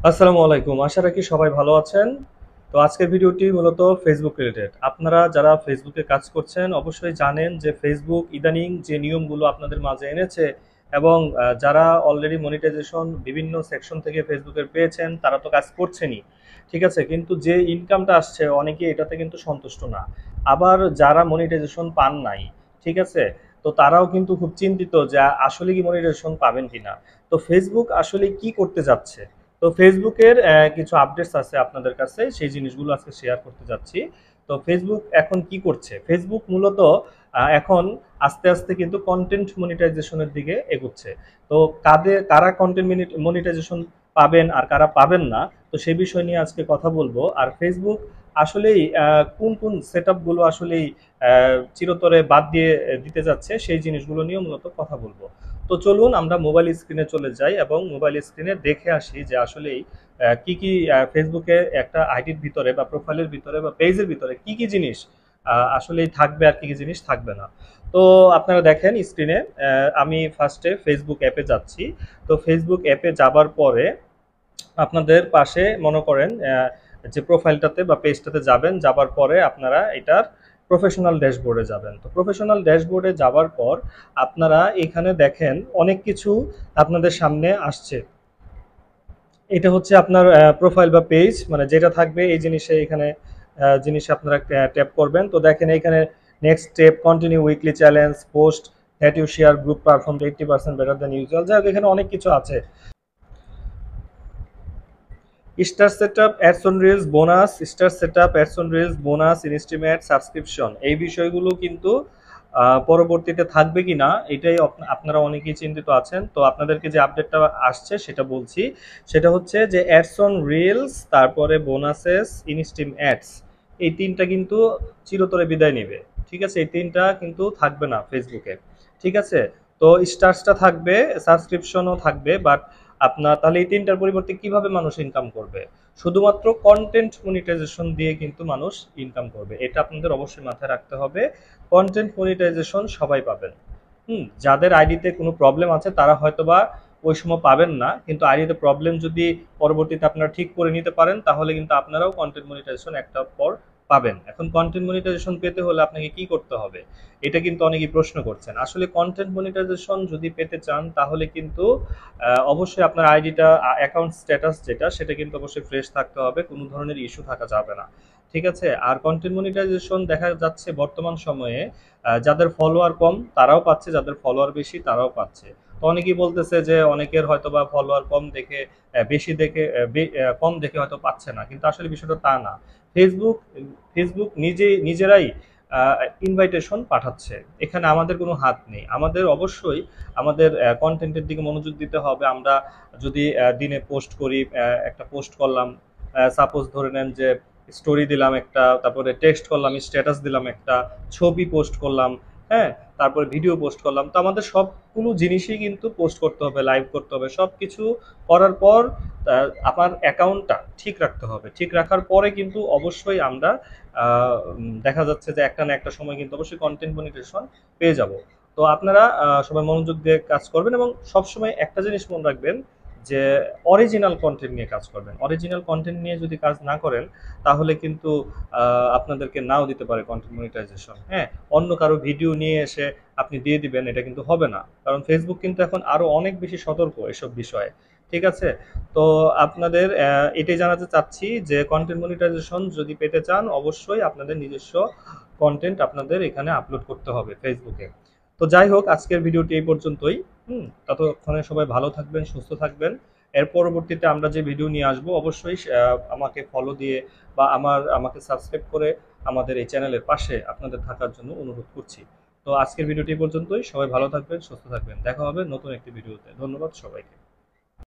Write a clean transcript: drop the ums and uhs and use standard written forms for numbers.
আসসালামু আলাইকুম। আশা রাখি সবাই ভালো আছেন। তো আজকের ভিডিওটি মূলত ফেসবুক রিলেটেড। আপনারা যারা ফেসবুকে কাজ করছেন অবশ্যই জানেন যে ফেসবুক ইদানিং যে নিয়মগুলো আপনাদের মাঝে এনেছে এবং যারা অলরেডি মনিটাইজেশন বিভিন্ন সেকশন থেকে ফেসবুকের পেয়েছেন তারা তো কাজ করছেনই। ঠিক আছে? কিন্তু যে ইনকামটা আসছে অনেকে এটাতে কিন্তু সন্তুষ্ট না। আবার যারা মনিটাইজেশন পান নাই, ঠিক আছে? তো তারাও কিন্তু খুব চিন্তিত যে আসলে কি মনিটাইজেশন পাবেন কিনা। তো ফেসবুক আসলে কি করতে যাচ্ছে? তো ফেসবুকের কিছু আপডেটস আছে আপনাদের কাছে, সেই জিনিসগুলো আজকে শেয়ার করতে যাচ্ছি। তো ফেসবুক এখন কি করছে? ফেসবুক মূলত এখন আস্তে আস্তে কিন্তু কন্টেন্ট মনিটাইজেশনের দিকে এগুচ্ছে। তো কারা কন্টেন্ট মনিটাইজেশন পাবেন আর কারা পাবেন না, তো সেই বিষয় নিয়ে আজকে কথা বলবো। আর ফেসবুক আসলেই কোন কোন সেট আপগুলো আসলেই চিরতরে বাদ দিয়ে দিতে যাচ্ছে সেই জিনিসগুলো নিয়ে মূলত কথা বলবো। তো চলুন আমরা মোবাইল স্ক্রিনে চলে যাই এবং মোবাইল স্ক্রিনে দেখে আসি যে আসলেই কি কি ফেসবুকে একটা আইডির ভিতরে বা প্রোফাইলের ভিতরে বা পেজের ভিতরে কি কি জিনিস আসলেই থাকবে আর কি কি জিনিস থাকবে না। তো আপনারা দেখেন স্ক্রিনে আমি ফার্স্টে ফেসবুক অ্যাপে যাচ্ছি। তো ফেসবুক অ্যাপে যাবার পরে আপনাদের পাশে মনে করেন যে প্রোফাইলটাতে বা পেজটাতে যাবেন, যাবার পরে আপনারা এটার প্রফেশনাল ড্যাশবোর্ডে যাবেন। তো প্রফেশনাল ড্যাশবোর্ডে যাবার পর আপনারা এখানে দেখেন অনেক কিছু আপনাদের সামনে আসছে। এটা হচ্ছে আপনার প্রোফাইল বা পেজ, মানে যেটা থাকবে এই জিনিসে এখানে জিনিস আপনারা ট্যাপ করবেন। তো দেখেন এখানে next step, continue weekly challenge, post that you share, group perform 80% better than usual. যাই হোক এখানে অনেক কিছু আছে। Star setup, ads on reels, bonus, star setup, ads on reels, bonus, estimate, subscription, এই বিষয়গুলো কিন্তু পরবর্তীতে থাকবে কিনা এটাই আপনারা অনেকেই চিন্তিত আছেন। তো আপনাদেরকে যে আপডেটটা আসছে সেটা বলছি। সেটা হচ্ছে যে অ্যাডস অন রিলস, তারপরে বোনাসেস, ইনস্টিম অ্যাডস, এই তিনটা কিন্তু চিরতরে বিদায় নেবে। ঠিক আছে? এই তিনটা কিন্তু থাকবে না ফেসবুকে। ঠিক আছে? তো স্টার্সটা থাকবে, সাবস্ক্রিপশনও থাকবে, বাট আপনার তাহলে এই তিনটার পরিবর্তে কিভাবে মানুষ ইনকাম করবে? শুধুমাত্র কন্টেন্ট মনিটাইজেশন দিয়ে কিন্তু মানুষ ইনকাম করবে, এটা আপনাদের অবশ্যই মাথায় রাখতে হবে। কন্টেন্ট মনিটাইজেশন সবাই পাবেন। যাদের আইডিতে কোনো প্রবলেম আছে তারা হয়তোবা ওই সময় পাবেন না, কিন্তু আইডিতে প্রবলেম যদি পরবর্তীতে আপনারা ঠিক করে নিতে পারেন তাহলে কিন্তু আপনারাও কন্টেন্ট মনিটাইজেশন একটা পর পাবেন। এখন কন্টেন্ট মনিটাইজেশন পেতে হলে আপনাকে কি করতে হবে, এটা কিন্তু অনেকেই প্রশ্ন করছেন। আসলে কন্টেন্ট মনিটাইজেশন যদি পেতে চান তাহলে কিন্তু অবশ্যই আপনার আইডিটা, অ্যাকাউন্ট স্ট্যাটাস যেটা সেটা কিন্তু অবশ্যই ফ্রেশ থাকতে হবে, কোনো ধরনের ইস্যু থাকা যাবে না। ঠিক আছে? আর কন্টেন্ট মনিটাইজেশন দেখা যাচ্ছে বর্তমান সময়ে যাদের ফলোয়ার কম তারাও পাচ্ছে, যাদের ফলোয়ার বেশি তারাও পাচ্ছে। তো অনেকেই বলতেছে যে অনেকের হয়তো বা ফলোয়ার কম দেখে বেশি দেখে কম দেখে হয়তো পাচ্ছে না, কিন্তু আসলে বিষয়টা তা না। ফেসবুক ফেসবুক নিজেরাই ইনভাইটেশন পাঠাচ্ছে, এখানে আমাদের কোনো হাত নেই। আমাদের অবশ্যই আমাদের কন্টেন্টের দিকে মনোযোগ দিতে হবে। আমরা যদি দিনে পোস্ট করি, একটা পোস্ট করলাম, সাপোজ ধরে নেন যে স্টোরি দিলাম একটা, তারপরে টেক্সট করলাম, স্ট্যাটাস দিলাম একটা, ছবি পোস্ট করলাম, হ্যাঁ, তারপরে ভিডিও পোস্ট করলাম। তো আমাদের সবগুলো জিনিসই কিন্তু পোস্ট করতে হবে, লাইভ করতে হবে, সব কিছু করার পর আপনার অ্যাকাউন্টটা ঠিক রাখতে হবে। ঠিক রাখার পরে কিন্তু অবশ্যই আমরা দেখা যাচ্ছে যে একটা না একটা সময় কিন্তু অবশ্যই কন্টেন্ট মনিটাইজেশন পেয়ে যাব। তো আপনারা সবাই মনোযোগ দিয়ে কাজ করবেন এবং সবসময় একটা জিনিস মনে রাখবেন যে অরিজিনাল কন্টেন্ট নিয়ে কাজ করবেন। অরিজিনাল কন্টেন্ট নিয়ে যদি কাজ না করেন তাহলে কিন্তু আপনাদেরকে নাও দিতে পারে কন্টেন্ট মনিটাইজেশন। হ্যাঁ, অন্য কারো ভিডিও নিয়ে এসে আপনি দিয়ে দিবেন, এটা কিন্তু হবে না, কারণ ফেসবুক কিন্তু এখন আরো অনেক বেশি সতর্ক এসব বিষয়ে। ঠিক আছে? তো আপনাদের এটাই জানাতে চাচ্ছি যে কন্টেন্ট মনিটাইজেশন যদি পেতে চান অবশ্যই আপনাদের নিজস্ব কন্টেন্ট আপনাদের এখানে আপলোড করতে হবে ফেসবুকে। তো যাই হোক আজকের ভিডিওটি এই পর্যন্তই। ততক্ষণে সবাই ভালো থাকবেন, সুস্থ থাকবেন। এর পরবর্তীতে আমরা যে ভিডিও নিয়ে আসবো অবশ্যই আমাকে ফলো দিয়ে বা আমাকে সাবস্ক্রাইব করে আমাদের এই চ্যানেলের পাশে আপনাদের থাকার জন্য অনুরোধ করছি। তো আজকের ভিডিওটি এই পর্যন্তই। সবাই ভালো থাকবেন, সুস্থ থাকবেন। দেখা হবে নতুন একটি ভিডিওতে। ধন্যবাদ সবাইকে।